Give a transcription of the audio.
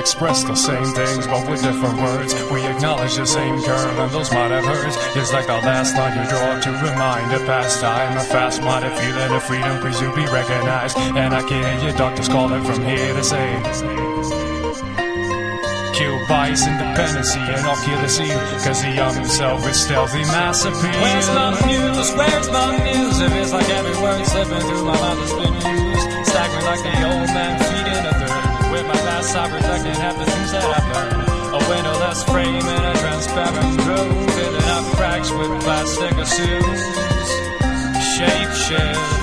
express the same things, but with different words. We acknowledge the same curve, and those might have hurt. Just like the last line you draw to remind a past time. A fast-minded feeling of freedom, please to be recognized. And I can hear your doctors calling from here to say, kill vice, independency, and I'll kill the seal. Cause the young himself is stealthy mass appeal. Where's the news? Where's the news? If it's like every word slipping through my mouth has been used. Staggering like the old man feeding a third. With my glass eye reflecting half the things that I've learned. A windowless frame and a transparent room. Filling up cracks with plastic assumes. Shape shift.